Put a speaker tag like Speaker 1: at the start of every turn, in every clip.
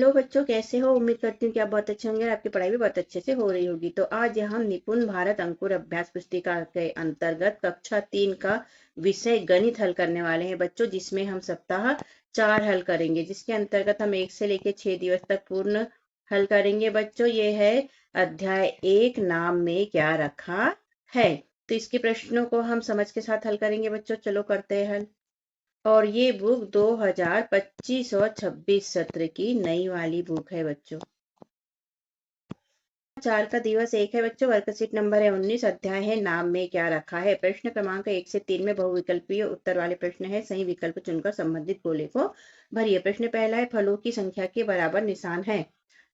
Speaker 1: Hello बच्चों, कैसे हो? उम्मीद करती हूँ कि आप बहुत अच्छे होंगे और आपकी पढ़ाई भी बहुत अच्छे से हो रही होगी। तो आज हम निपुण भारत अंकुर अभ्यास पुस्तिका के अंतर्गत कक्षा 3 का विषय गणित हल करने वाले हैं बच्चों, जिसमें हम सप्ताह 4 हल करेंगे, जिसके अंतर्गत हम 1 से लेकर 6 दिवस तक पूर्ण हल करेंगे बच्चों। ये है अध्याय 1, नाम में क्या रखा है। तो इसके प्रश्नों को हम समझ के साथ हल करेंगे बच्चों। चलो करते हैं हल। और ये बुक 2025 और 26 सत्र की नई वाली बुक है बच्चों। 4 का दिवस 1 है बच्चों। वर्कशीट नंबर है 19। अध्याय है नाम में क्या रखा है। प्रश्न क्रमांक 1 से 3 में बहुविकल्पीय उत्तर वाले प्रश्न है। सही विकल्प चुनकर संबंधित गोले को भरिए। प्रश्न पहला है, फलों की संख्या के बराबर निशान है।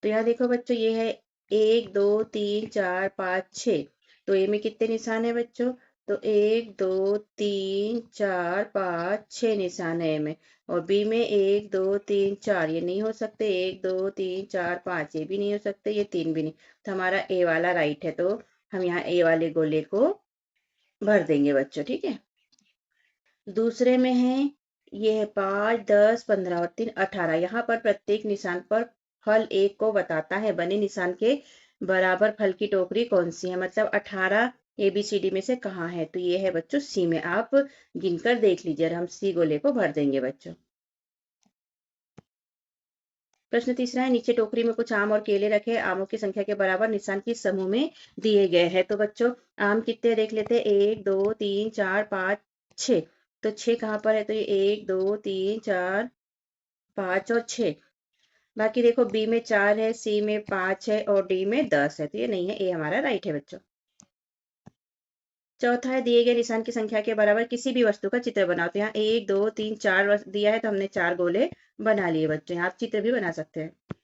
Speaker 1: तो यहाँ देखो बच्चों, ये है 1 2 3 4 5 6। तो ए में कितने निशान है बच्चों? तो 1 2 3 4 5 6 निशान है ए में। और बी में 1 2 3 4, ये नहीं हो सकते। 1 2 3 4 5, ये भी नहीं हो सकते। ये 3 भी नहीं। तो हमारा ए वाला राइट है। तो हम यहाँ ए वाले गोले को भर देंगे बच्चों, ठीक है। दूसरे में है, ये है 5 10 15 और 3 18। यहाँ पर प्रत्येक निशान पर फल एक को बताता है। बने निशान के बराबर फल की टोकरी कौन सी है? मतलब 18 ABCD में से कहाँ है? तो ये है बच्चों सी में। आप गिनकर देख लीजिए और हम सी गोले को भर देंगे बच्चों। प्रश्न तीसरा है, नीचे टोकरी में कुछ आम और केले रखे। आमों की संख्या के बराबर निशान किस समूह में दिए गए हैं? तो बच्चों आम कितने देख लेते हैं। 1 2 3 4 5 6। तो 6 कहाँ पर है? तो ये 1 2 3 4 5 और 6। बाकी देखो बी में 4 है, सी में 5 है और डी में 10 है। तो ये नहीं है, ए हमारा राइट है बच्चों। चौथा है, दिए गए निशान की संख्या के बराबर किसी भी वस्तु का चित्र बनाओ। तो यहाँ 1 2 3 4 दिया है, तो हमने 4 गोले बना लिए बच्चों। यहाँ आप चित्र भी बना सकते हैं।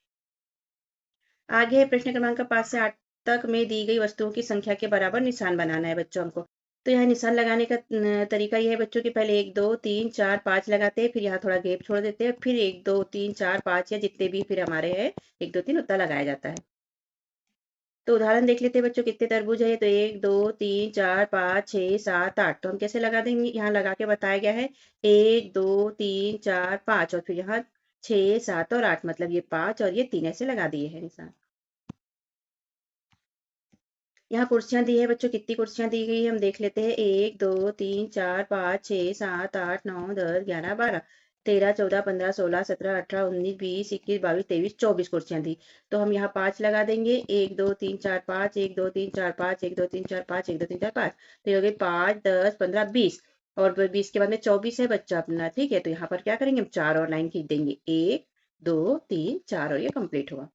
Speaker 1: आगे है प्रश्न क्रमांक 5 से 8 तक में दी गई वस्तुओं की संख्या के बराबर निशान बनाना है बच्चों हमको। तो यहाँ निशान लगाने का तरीका यह है बच्चों कि पहले 1 2 3 4 5 लगाते हैं, फिर यहाँ थोड़ा गैप छोड़ देते हैं, फिर 1 2 3 4 5 या जितने भी फिर हमारे हैं 1 2 3 उतना लगाया जाता है। तो उदाहरण देख लेते हैं बच्चों, कितने तरबूज है। तो 1 2 3 4 5 6 7 8। तो हम कैसे लगा देंगे? यहाँ लगा के बताया गया है 1 2 3 4 5 और फिर यहाँ 6 7 और 8, मतलब ये 5 और ये 3 ऐसे लगा दिए हैं निशान। यहाँ कुर्सियां दी है बच्चों। कितनी कुर्सियां दी गई है हम देख लेते हैं। 1 2 3 4 5 6 7 8 9 10 11 12 13 14 15 16 17 18 19 20 21 22 23 24 कुर्सियां दी। तो हम यहाँ 5 लगा देंगे। 1 2 3 4 5 1 2 3 4 5 1 2 3 4 5 1 2 3 4 5। तो ये हो गई 5 10 15 20। और 20 के बाद में 24 है बच्चा अपना, ठीक है। तो यहाँ पर क्या करेंगे हम? 4 और लाइन खींच देंगे। 1 2 3 4 और ये कंप्लीट हुआ।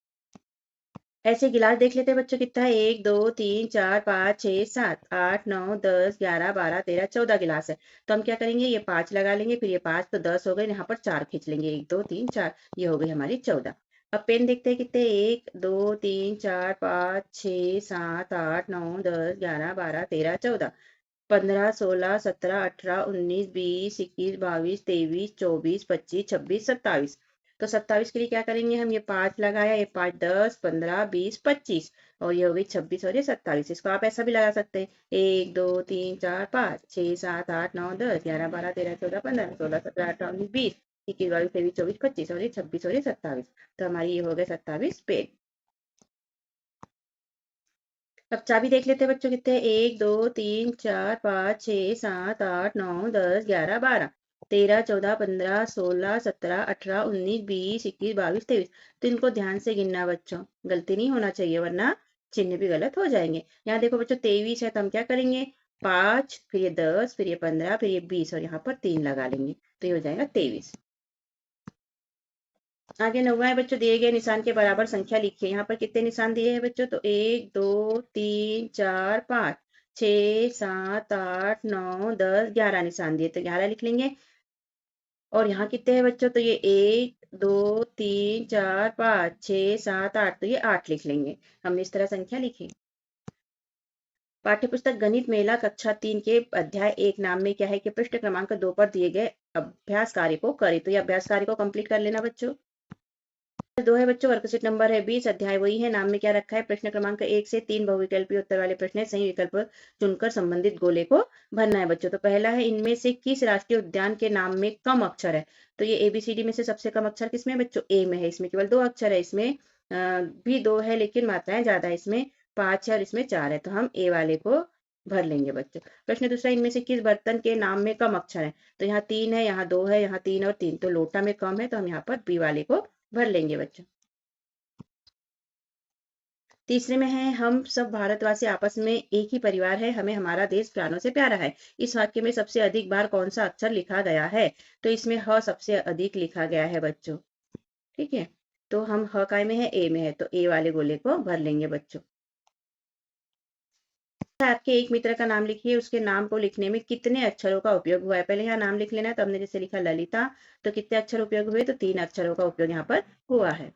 Speaker 1: ऐसे गिलास देख लेते हैं बच्चों, कितना है। 1 2 3 4 5 6 7 8 9 10 11 12 13 14 गिलास है। तो हम क्या करेंगे? ये 5 लगा लेंगे, फिर ये 5 तो 10 हो गए। यहाँ पर 4 खींच लेंगे। 1 2 3 4, ये हो गई हमारी 14। अब पेन देखते हैं कितने। 1 2 3 4 5 6 7 8 9 10 11 12 13 14 15 16 17 18 19 20 21 22 23 24 25 26 27। तो 27 के लिए क्या करेंगे हम? ये 5 लगाया, ये 5 10 15 20 25 और ये हो गई 26 और ये 27। इसको आप ऐसा भी लगा सकते हैं। 1 2 3 4 5 6 7 8 9 10 11 12 13 14 15 16 17 18 19 20 21 22 23 24 25 और ये 26 और ये 27। तो हमारी ये हो गए 27 पेन। अब चाबी देख लेते हैं बच्चों, कितने। 1 2 3 4 5 6 7 8 9 10 11 12 13 14 15 16 17 18 19 20 21 22 23। तो इनको ध्यान से गिनना बच्चों, गलती नहीं होना चाहिए वरना चिन्ह भी गलत हो जाएंगे। यहाँ देखो बच्चों 23 है, तो हम क्या करेंगे? 5 फिर ये 10 फिर ये 15 फिर ये 20 और यहाँ पर 3 लगा लेंगे। तो ये हो जाएगा 23। आगे 9वां है बच्चों, दिए गए निशान के बराबर संख्या लिखिए। यहाँ पर कितने निशान दिए हैं बच्चों? तो 1 2 3 4 5 6 7 8 9 10 11 निशान दिए, तो 11 लिख लेंगे। और यहाँ कितने हैं बच्चों? तो ये 1 2 3 4 5 6 7 8, तो ये 8 लिख लेंगे। हमने इस तरह संख्या लिखी। पाठ्यपुस्तक गणित मेला कक्षा 3 के अध्याय 1 नाम में क्या है कि पृष्ठ क्रमांक 2 पर दिए गए अभ्यास कार्य को करें। तो ये अभ्यास कार्य को कंप्लीट कर लेना बच्चों। दो है बच्चों, वर्कशीट नंबर है 20, अध्याय वही है, नाम में क्या रखा है, प्रश्न क्रमांक 1 से 3 बहुविकल्पीय उत्तर वाले प्रश्न है, सही विकल्प चुनकर संबंधित गोले को भरना है बच्चों। तो पहला है, इनमें से किस राष्ट्रीय उद्यान के नाम में कम अक्षर है। तो ये ABCD में से सबसे कम अक्षर किसमें है बच्चों, ए में है, इसमें केवल 2 अक्षर है, इसमें भी 2 है लेकिन मात्राएं ज्यादा है, इसमें 5 है और इसमें 4 है, तो हम ए वाले को भर लेंगे बच्चों। प्रश्न दूसरा, इनमें से किस बर्तन के नाम में कम अक्षर है। तो यहाँ 3 है, यहाँ 2 है, यहाँ 3 और 3, तो लोटा में कम है, तो हम यहाँ पर बी वाले को भर लेंगे बच्चों। तीसरे में है, हम सब भारतवासी आपस में एक ही परिवार है, हमें हमारा देश प्राणों से प्यारा है। इस वाक्य में सबसे अधिक बार कौन सा अक्षर लिखा गया है। तो इसमें ह सबसे अधिक लिखा गया है बच्चों। ठीक है, तो हम ह काय में है, ए में है, तो ए वाले गोले को भर लेंगे बच्चों। आपके एक मित्र का नाम लिखिए, उसके नाम को लिखने में कितने अक्षरों का उपयोग हुआ है। पहले यहाँ नाम लिख लेना है, तो हमने जैसे लिखा ललिता, तो कितने अक्षर उपयोग हुए, तो 3 अक्षरों का उपयोग यहाँ पर हुआ है।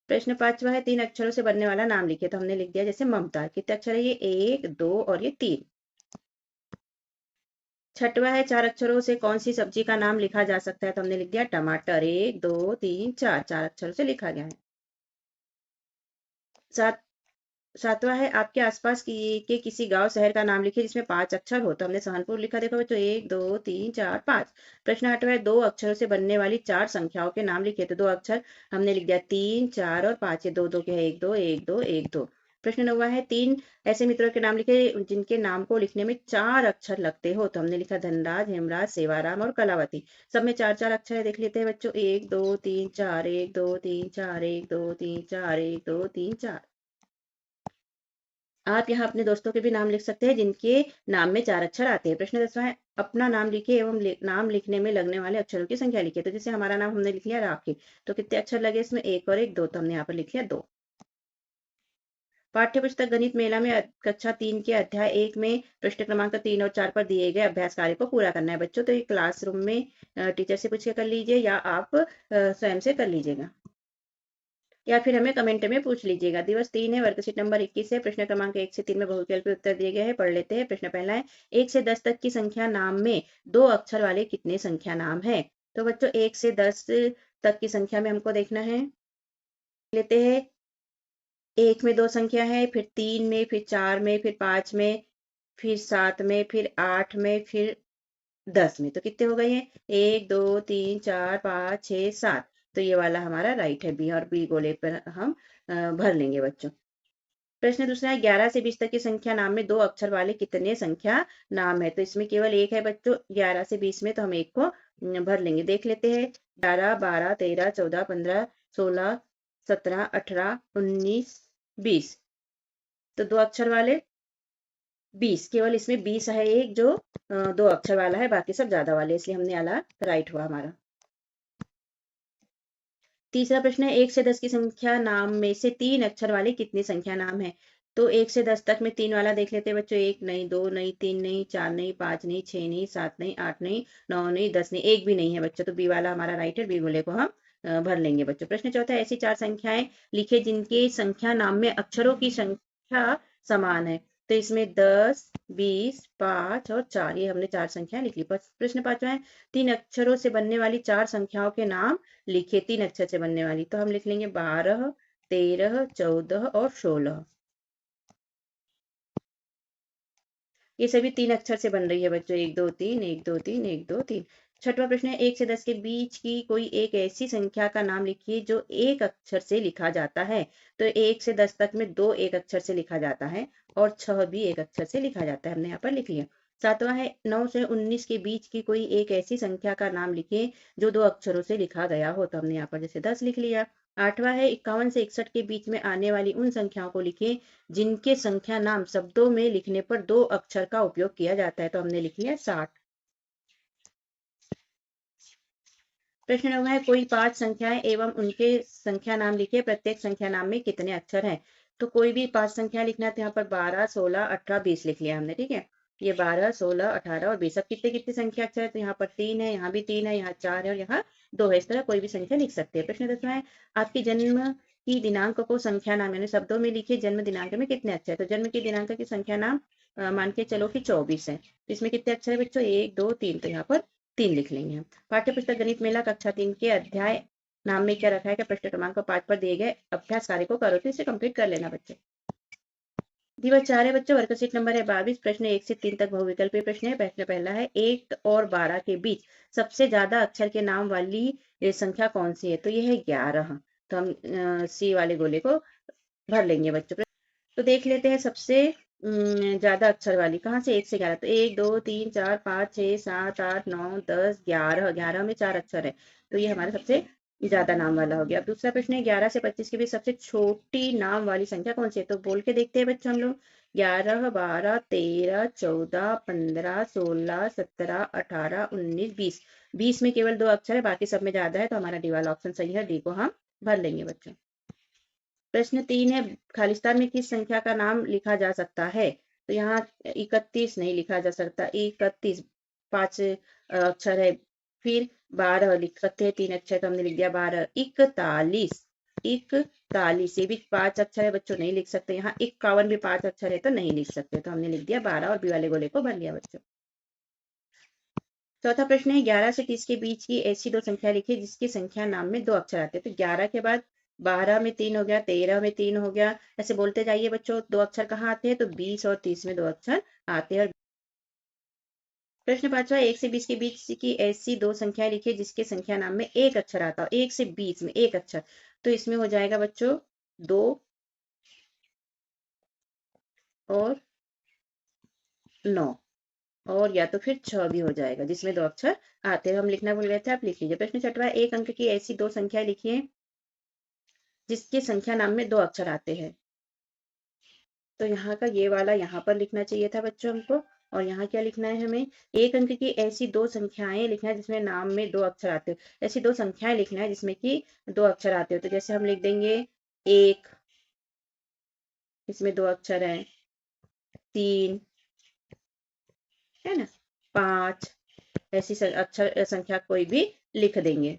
Speaker 1: प्रश्न 5वां है, 3 अक्षरों से बनने वाला नाम लिखिए। तो हमने लिख दिया जैसे ममता, कितने अक्षर है ये, 1 2 और ये 3। 6वां है, 4 अक्षरों से कौन सी सब्जी का नाम लिखा जा सकता है। तो हमने लिख दिया टमाटर, 1 2 3 4, 4 अक्षरों से लिखा गया है। 7वां है, आपके आसपास के किसी गांव शहर का नाम लिखिए जिसमें 5 अक्षर हो। तो हमने सहारनपुर लिखा, देखो बच्चों, 1 2 3 4 5। प्रश्न 8वां है, 2 अक्षरों से बनने वाली 4 संख्याओं के नाम लिखिए। तो 2 अक्षर हमने लिख दिया 3 4 और 5, ये 2 2 के है, 1 2 1 2 1 2। प्रश्न 9वां है, 3 ऐसे मित्रों के नाम लिखे जिनके नाम को लिखने में 4 अक्षर लगते हो। तो हमने लिखा धनराज, हेमराज, सेवाराम और कलावती। सब में 4 4 अक्षर है, देख लेते हैं बच्चों, 1 2 3 4, 1 2 3 4, 1 2 3 4, 1 2 3 4। आप यहाँ अपने दोस्तों के भी नाम लिख सकते हैं जिनके नाम में 4 अक्षर आते हैं। प्रश्न 10वां है, अपना नाम लिखिए एवं नाम लिखने में लगने वाले अक्षरों की संख्या लिखिए। तो जैसे हमारा नाम हमने लिख लिया राखी, तो कितने अक्षर लगे इसमें, 1 और 1 2, तो हमने यहाँ पर लिख लिया 2। पाठ्य पुस्तक गणित मेला में कक्षा 3 के अध्याय 1 में पृष्ठ क्रमांक 3 और 4 पर दिए गए अभ्यास कार्य को पूरा करना है बच्चों। तो ये क्लासरूम में टीचर से पूछ के कर लीजिए, या आप स्वयं से कर लीजिएगा, या फिर हमें कमेंट में पूछ लीजिएगा। दिवस 3 है, वर्कशीट नंबर 21 है, प्रश्न क्रमांक 1 से 3 में बहुविकल्पीय उत्तर दिए गए हैं, पढ़ लेते हैं। प्रश्न पहला है, 1 से 10 तक की संख्या नाम में 2 अक्षर वाले कितने संख्या नाम है। तो बच्चों 1 से 10 तक की संख्या में हमको देखना है, लेते हैं। 1 में 2 संख्या है, फिर 3 में, फिर 4 में, फिर 5 में, फिर 7 में, फिर 8 में, फिर 10 में। तो कितने हो गए हैं, 1 2 3 4 5 6 7। तो ये वाला हमारा राइट है, बी, और बी गोले पर हम भर लेंगे बच्चों। प्रश्न दूसरा है, 11 से 20 तक की संख्या नाम में 2 अक्षर वाले कितने संख्या नाम है। तो इसमें केवल एक है बच्चों, 11 से 20 में, तो हम एक को भर लेंगे। देख लेते हैं, 11 12 13 14 15 16 17 18 19 20, तो 2 अक्षर वाले 20, केवल इसमें 20 है एक जो 2 अक्षर वाला है, बाकी सब ज्यादा वाले, इसलिए हमने वाला राइट हुआ हमारा। तीसरा प्रश्न है, 1 से 10 की संख्या नाम में से 3 अक्षर वाले कितनी संख्या नाम है। तो 1 से 10 तक में 3 वाला देख लेते हैं बच्चों, 1 नहीं, 2 नहीं, 3 नहीं, 4 नहीं, 5 नहीं, 6 नहीं, 7 नहीं, 8 नहीं, 9 नहीं, 10 नहीं, एक भी नहीं है बच्चों। तो बी वाला हमारा राइट है, बी बोले को हम भर लेंगे बच्चों। प्रश्न चौथा, ऐसी 4 संख्याएं लिखे जिनके संख्या नाम में अक्षरों की संख्या समान है। तो इसमें 10 20 5 और 4, ये हमने 4 संख्याएं लिख ली। प्रश्न 5वां है, 3 अक्षरों से बनने वाली 4 संख्याओं के नाम लिखे, 3 अक्षर से बनने वाली। तो हम लिख लेंगे 12 13 14 और 16, ये सभी 3 अक्षर से बन रही है बच्चों, 1 2 3 1 2 3 1 2 3। छठवां प्रश्न है, 1 से 10 के बीच की कोई एक ऐसी संख्या का नाम लिखिए जो एक अक्षर से लिखा जाता है। तो 1 से 10 तक में 2 एक अक्षर से लिखा जाता है और 6 भी एक अक्षर से लिखा जाता है, हमने यहाँ पर लिख लिया। सातवां है, 9 से 19 के बीच की कोई एक ऐसी संख्या का नाम लिखिए जो 2 अक्षरों से लिखा गया हो। तो हमने यहाँ पर जैसे 10 लिख लिया। आठवां है, 51 से 61 के बीच में आने वाली उन संख्याओं को लिखिए जिनके संख्या नाम शब्दों में लिखने पर 2 अक्षर का उपयोग किया जाता है। तो हमने लिख लिया 60। प्रश्न 9 है, कोई 5 संख्याएं एवं उनके संख्या नाम लिखिए, प्रत्येक संख्या नाम में कितने अक्षर हैं। तो कोई भी 5 संख्या लिखना है, तो यहाँ पर 12 16 18 20 लिख लिया हमने, ठीक है। ये 12 16 18 और 20, अब कितने कितनी संख्या अक्षर है, तो यहाँ पर 3 है, यहाँ भी 3 है, यहाँ 4 है और यहाँ 2 है। इस तरह कोई भी संख्या लिख सकते हैं। प्रश्न 10 है, आपके जन्म की दिनांक को संख्या नाम यानी शब्दों में लिखिए, जन्म दिनांक में कितने अक्षर है। तो जन्म की दिनांक की संख्या नाम मान के चलो कि 24 है। तो इसमें कितने अक्षर है बच्चों, 1 2 3, तो यहाँ पर 3 लिख लेंगे हम। पाठ्य पुस्तक गणित मेला कक्षा 3 के अध्याय नाम में क्या रखा है, क्या प्रश्न क्रमांक 5 पर दिए गए अभ्यास कार्य को करो, तो इसे कंप्लीट कर लेना बच्चे। दिवस 4 है बच्चों, वर्कशीट नंबर है 22, प्रश्न 1 से 3 तक बहुविकल्पीय प्रश्न है। प्रश्न पहला है 1 और 12 के बीच सबसे ज्यादा अक्षर के नाम वाली संख्या कौन सी है, तो यह है 11। तो हम सी वाले गोले को भर लेंगे बच्चों। तो देख लेते हैं सबसे ज्यादा अक्षर वाली कहाँ से, 1 से 11, तो 1 2 3 4 5 6 7 8 9 10 11, 11 में 4 अक्षर है, तो ये हमारा सबसे ज्यादा नाम वाला हो गया। अब दूसरा प्रश्न है 11 से 25 के बीच सबसे छोटी नाम वाली संख्या कौन सी है, तो बोल के देखते हैं बच्चों हम लोग। 11 12 13 14 15 16 17 18 19 20, 20 में केवल 2 अक्षर है, बाकी सब में ज्यादा है, तो हमारा डी वाला ऑप्शन सही है, डी को हम भर लेंगे बच्चों। प्रश्न 3 है खालिस्तान में किस संख्या का नाम लिखा जा सकता है, तो यहाँ 31 नहीं लिखा जा सकता, 31 5 अक्षर है। फिर 12 लिख सकते हैं, 3 अक्षर, तो हमने लिख दिया 12। 41, 41 ये भी 5 अक्षर है बच्चों, नहीं लिख सकते। यहाँ 51 भी 5 अक्षर है, तो नहीं लिख सकते, तो हमने लिख दिया 12 और बी वाले गोले को भर लिया बच्चों। चौथा प्रश्न है 11 से 30 के बीच की ऐसी दो संख्या लिखिए जिसकी संख्या नाम में 2 अक्षर आते हैं, तो 11 के बाद 12 में 3 हो गया, 13 में 3 हो गया, ऐसे बोलते जाइए बच्चों। 2 अक्षर कहाँ आते हैं, तो 20 और 30 में 2 अक्षर आते हैं। और प्रश्न पांचवा 1 से 20 के बीच की ऐसी दो संख्याएं लिखिए जिसके संख्या नाम में 1 अक्षर आता हो। 1 से 20 में 1 अक्षर, तो इसमें हो जाएगा बच्चों 2 और 9, और या तो फिर 6 भी हो जाएगा जिसमें 2 अक्षर आते हैं। हम लिखना भूल गए थे, आप लिख लीजिए। प्रश्न छठवा 1 अंक की ऐसी दो संख्या लिखिए जिसके संख्या नाम में 2 अक्षर आते हैं, तो यहाँ का ये वाला यहाँ पर लिखना चाहिए था बच्चों हमको। और यहाँ क्या लिखना है हमें, 1 अंक की ऐसी दो संख्याएं लिखना है जिसमें नाम में 2 अक्षर आते हो, ऐसी दो संख्याएं लिखना है जिसमें कि 2 अक्षर आते हो। तो जैसे हम लिख देंगे 1, इसमें 2 अक्षर हैं, 3 है ना, 5, ऐसी अक्षर संख्या कोई भी लिख देंगे।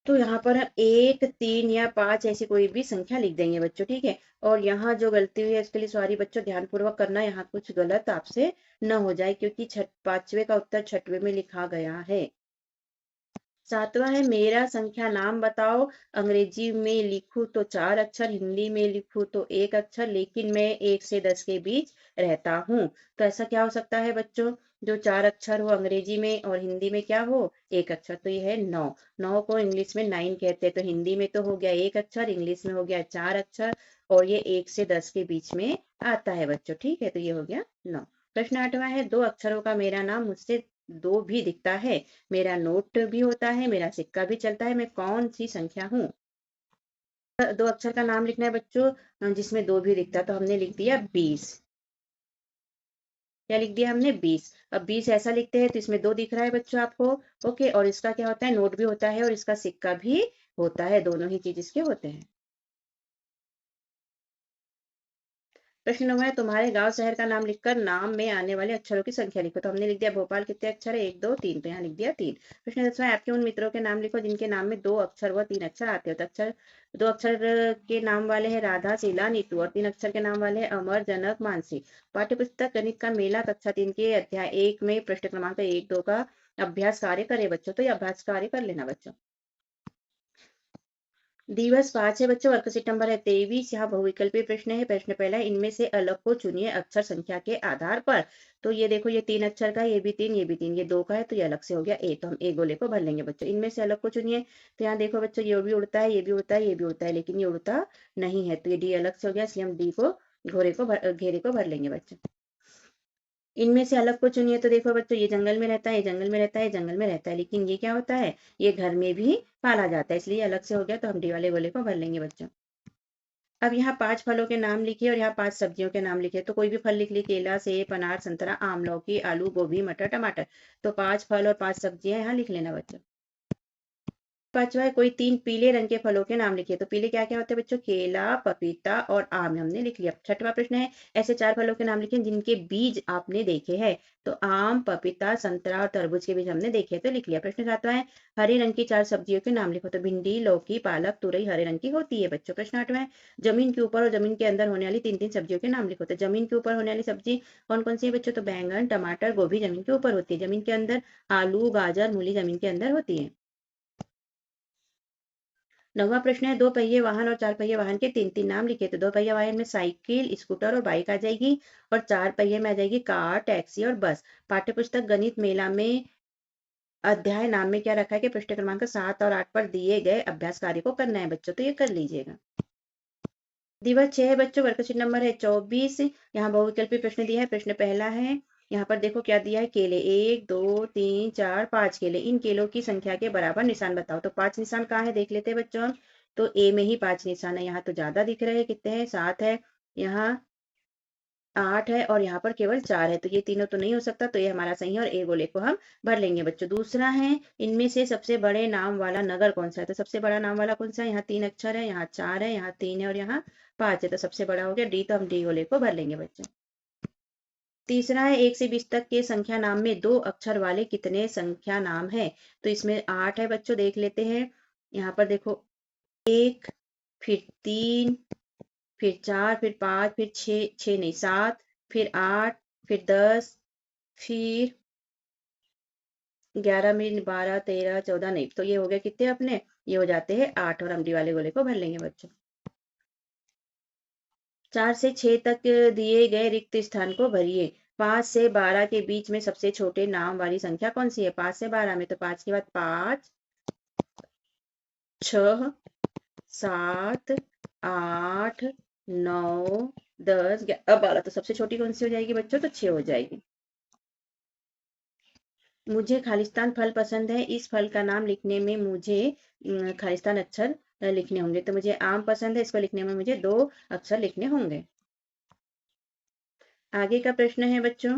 Speaker 1: तो यहाँ पर हम 1 3 या 5 ऐसी कोई भी संख्या लिख देंगे बच्चों, ठीक है। और यहाँ जो गलती हुई है इसके लिए सॉरी बच्चों, ध्यानपूर्वक करना, यहाँ कुछ गलत आपसे न हो जाए, क्योंकि 5वें का उत्तर 6वें में लिखा गया है। 7वां है मेरा संख्या नाम बताओ, अंग्रेजी में लिखूं तो 4 अक्षर, हिंदी में लिखूं तो 1 अक्षर, लेकिन मैं 1 से 10 के बीच रहता हूँ। तो ऐसा क्या हो सकता है बच्चों, जो 4 अक्षर हो अंग्रेजी में और हिंदी में क्या हो 1 अक्षर, तो ये है 9। 9 को इंग्लिश में 9 कहते हैं, तो हिंदी में तो हो गया 1 अक्षर, इंग्लिश में हो गया 4 अक्षर, और ये 1 से 10 के बीच में आता है बच्चों, ठीक है। तो ये हो गया 9। प्रश्न 8वां है 2 अक्षरों का मेरा नाम मुझसे 2 भी दिखता है, मेरा नोट भी होता है, मेरा सिक्का भी चलता है, मैं कौन सी संख्या हूँ। 2 अक्षर का नाम लिखना है बच्चों जिसमें 2 भी दिखता है, तो हमने लिख दिया 20। क्या लिख दिया हमने 20। अब 20 ऐसा लिखते हैं तो इसमें 2 दिख रहा है बच्चों आपको, ओके। और इसका क्या होता है, नोट भी होता है और इसका सिक्का भी होता है, दोनों ही चीज इसके होते हैं। प्रश्न 9 है तुम्हारे गांव शहर का नाम लिखकर नाम में आने वाले अक्षरों की संख्या लिखो, तो हमने लिख दिया भोपाल कितने अक्षर है, 1 2 3, तो यहाँ लिख दिया 3। प्रश्न 10 है आपके उन मित्रों के नाम लिखो जिनके नाम में 2 अक्षर व 3 अक्षर आते हो, तो अक्षर 2 अक्षर के नाम वाले हैं राधा शीला नीतू, और 3 अक्षर के नाम वाले हैं अमर जनक मानसी। पाठ्यपुस्तक गणित का मेला कक्षा 3 के अध्याय 1 में प्रश्न क्रमांक 1 2 का अभ्यास कार्य करे बच्चों, तो ये अभ्यास कार्य कर लेना बच्चों। दिवस 5 है बच्चों, वर्कशीट नंबर है 23, यहाँ बहुविकल्पीय प्रश्न है। प्रश्न पहला है इनमें से अलग को चुनिए अक्षर संख्या के आधार पर, तो ये देखो ये 3 अक्षर का, ये भी 3, ये भी 3, ये 2 का है, तो ये अलग से हो गया ए, तो हम ए गोले को भर लेंगे बच्चों। इनमें से अलग को चुनिए, तो यहाँ देखो बच्चों ये भी उड़ता है, ये भी उड़ता है, ये भी उड़ता है, लेकिन ये उड़ता नहीं है, तो ये डी अलग से हो गया, इसलिए हम डी को घेरे को भर लेंगे बच्चों। इनमें से अलग को चुनिए, तो देखो बच्चों ये जंगल में रहता है, ये जंगल में रहता है, ये जंगल में रहता है, लेकिन ये क्या होता है, ये घर में भी पाला जाता है, इसलिए अलग से हो गया, तो हम डी वाले गोले को भर लेंगे बच्चों। अब यहाँ 5 फलों के नाम लिखिए और यहाँ 5 सब्जियों के नाम लिखिए, तो कोई भी फल लिख ली, केला सेब अनार संतरा आम लौकी आलू गोभी मटर टमाटर, तो 5 फल और 5 सब्जियां यहाँ लिख लेना बच्चों। 5वां है कोई 3 पीले रंग के फलों के नाम लिखिए, तो पीले क्या क्या होते हैं बच्चों, केला पपीता और आम, हमने लिख लिया। 6वां प्रश्न है ऐसे 4 फलों के नाम लिखिए जिनके बीज आपने देखे हैं, तो आम पपीता संतरा और तरबूज के बीज हमने देखे, तो लिख लिया। प्रश्न 7वां है हरे रंग की 4 सब्जियों के नाम लिखो, तो भिंडी लौकी पालक तुरई हरे रंग की होती है बच्चों। प्रश्न 8वां है जमीन के ऊपर और जमीन के अंदर होने वाली 3 3 सब्जियों के नाम लिखो, तो जमीन के ऊपर होने वाली सब्जी कौन कौन सी है बच्चों, तो बैंगन टमाटर गोभी जमीन के ऊपर होती है, जमीन के अंदर आलू गाजर मूली जमीन के अंदर होती है। 9वां प्रश्न है, 2 पहिए वाहन और 4 पहिए वाहन के 3-3 नाम लिखे। तो 2 पहिया वाहन में साइकिल, स्कूटर और बाइक आ जाएगी, और 4 पहिए में आ जाएगी कार, टैक्सी और बस। पाठ्यपुस्तक गणित मेला में अध्याय नाम में क्या रखा है कि पृष्ठ क्रमांक 7 और 8 पर दिए गए अभ्यास कार्य को करना है बच्चों, तो ये कर लीजिएगा। दिवस 6 है बच्चों, वर्कशीट नंबर है 24। यहाँ बहुविकल्पी प्रश्न दिया है। प्रश्न पहला है, यहाँ पर देखो क्या दिया है, केले 1 2 3 4 5 केले, इन केलों की संख्या के बराबर निशान बताओ। तो 5 निशान कहाँ है देख लेते हैं बच्चों हम। तो ए में ही 5 निशान है, यहाँ तो ज्यादा दिख रहे हैं, कितने हैं 7 है, यहाँ 8 है, और यहाँ पर केवल 4 है, तो ये तीनों तो नहीं हो सकता, तो ये हमारा सही है और ए गोले को हम भर लेंगे बच्चों। दूसरा है, इनमें से सबसे बड़े नाम वाला नगर कौन सा है। तो सबसे बड़ा नाम वाला कौन सा है, यहाँ 3 अक्षर है, यहाँ 4 है, यहाँ 3 है और यहाँ 5 है, तो सबसे बड़ा हो गया डी, तो हम डी गोले को भर लेंगे बच्चों। तीसरा है, 1 से 20 तक के संख्या नाम में 2 अक्षर वाले कितने संख्या नाम है। तो इसमें 8 है बच्चों, देख लेते हैं। यहाँ पर देखो 1, फिर 3, फिर 4, फिर 5, फिर 6, 6 नहीं 7, फिर 8, फिर 10, फिर 11 में 12 13 14 नहीं, तो ये हो गया कितने अपने, ये हो जाते हैं 8, और हम डी वाले गोले को भर लेंगे बच्चों। 4 से 6 तक दिए गए रिक्त स्थान को भरिए। 5 से 12 के बीच में सबसे छोटे नाम वाली संख्या कौन सी है। 5 से 12 में, तो 5 के बाद 5 6 7 8 9 10 11 12, तो सबसे छोटी कौन सी हो जाएगी बच्चों, तो 6 हो जाएगी। मुझे खालिस्तान फल पसंद है, इस फल का नाम लिखने में मुझे खालिस्तान अक्षर लिखने होंगे। तो मुझे आम पसंद है, इसको लिखने में मुझे 2 अक्षर लिखने होंगे। आगे का प्रश्न है बच्चों,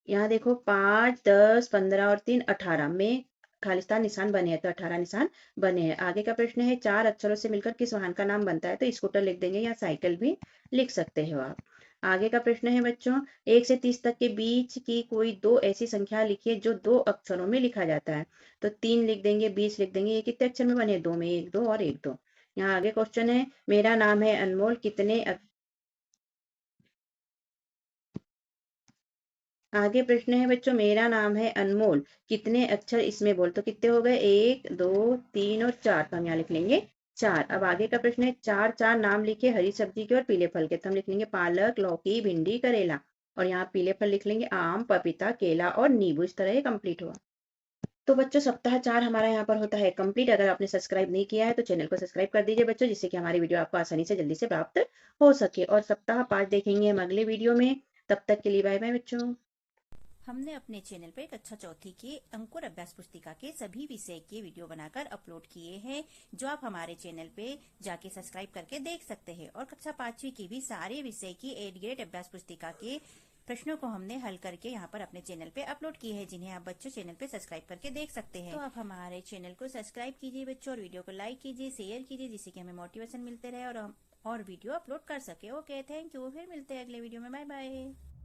Speaker 1: यहाँ देखो 5 10 15 और 3 18 में खालिस्तान निशान बने हैं, तो 18 निशान बने हैं। आगे का प्रश्न है, 4 अक्षरों से मिलकर किस वाहन का नाम बनता है। तो स्कूटर लिख देंगे, या साइकिल भी लिख सकते हो आप। आगे का प्रश्न है बच्चों, 1 से 30 तक के बीच की कोई 2 ऐसी संख्या लिखिए जो 2 अक्षरों में लिखा जाता है। तो 3 लिख देंगे, 20 लिख देंगे, ये कितने अक्षर में बने, 2 में, 1 2 और 1 2। यहाँ आगे क्वेश्चन है, मेरा नाम है अनमोल, कितने आगे प्रश्न है बच्चों, मेरा नाम है अनमोल, कितने अक्षर इसमें बोल। तो कितने हो गए, 1 2 3 और 4, तो हम यहाँ लिख लेंगे 4। अब आगे का प्रश्न है, 4 4 नाम लिखे हरी सब्जी के और पीले फल के। तो हम लिख लेंगे पालक, लौकी, भिंडी, करेला, और यहाँ पीले फल लिख लेंगे आम, पपीता, केला और नींबू। इस तरह ये कंप्लीट हुआ। तो बच्चों सप्ताह 4 हमारा यहाँ पर होता है कंप्लीट। अगर आपने सब्सक्राइब नहीं किया है तो चैनल को सब्सक्राइब कर दीजिए बच्चों, जिससे कि हमारी वीडियो आपको आसानी से जल्दी से प्राप्त हो सके। और सप्ताह 5 देखेंगे हम अगले वीडियो में। तब तक के लिए बाय बाय बच्चों।
Speaker 2: हमने अपने चैनल पर कक्षा चौथी के अंकुर अभ्यास पुस्तिका के सभी विषय के वीडियो बनाकर अपलोड किए हैं, जो आप हमारे चैनल पे जाके सब्सक्राइब करके देख सकते हैं। और कक्षा 5वीं की भी सारे विषय की 8 ग्रेड अभ्यास पुस्तिका के प्रश्नों को हमने हल करके यहाँ पर अपने चैनल पे अपलोड किए हैं, जिन्हें आप बच्चों चैनल पे सब्सक्राइब करके देख सकते हैं। तो आप हमारे चैनल को सब्सक्राइब कीजिए बच्चों, और वीडियो को लाइक कीजिए, शेयर कीजिए, जिससे कि हमें मोटिवेशन मिलते रहे और हम और वीडियो अपलोड कर सके। ओके, थैंक यू, फिर मिलते हैं अगले वीडियो में। Bye bye.